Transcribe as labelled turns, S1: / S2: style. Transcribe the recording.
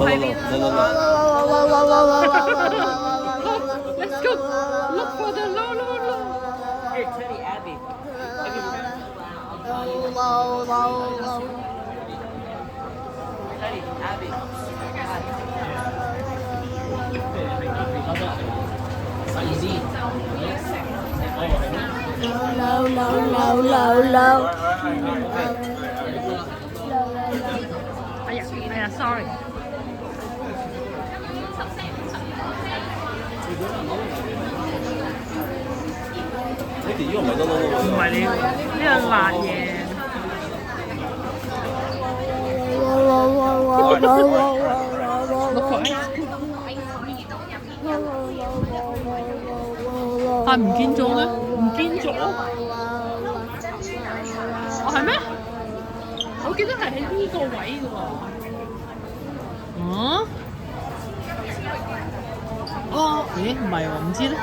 S1: 喺邊？Let's go. Look for the low.
S2: Here, Teddy Abby. Teddy Abby.
S3: Low.
S1: 哎呀，sorry。
S4: 你哋呢個唔係撈，
S1: 唔係呢個辣嘢。但唔見咗嘅，唔見咗。哦，係咩？我記得係喺呢個位嘅喎。哦，咦，唔係喎，唔知咧。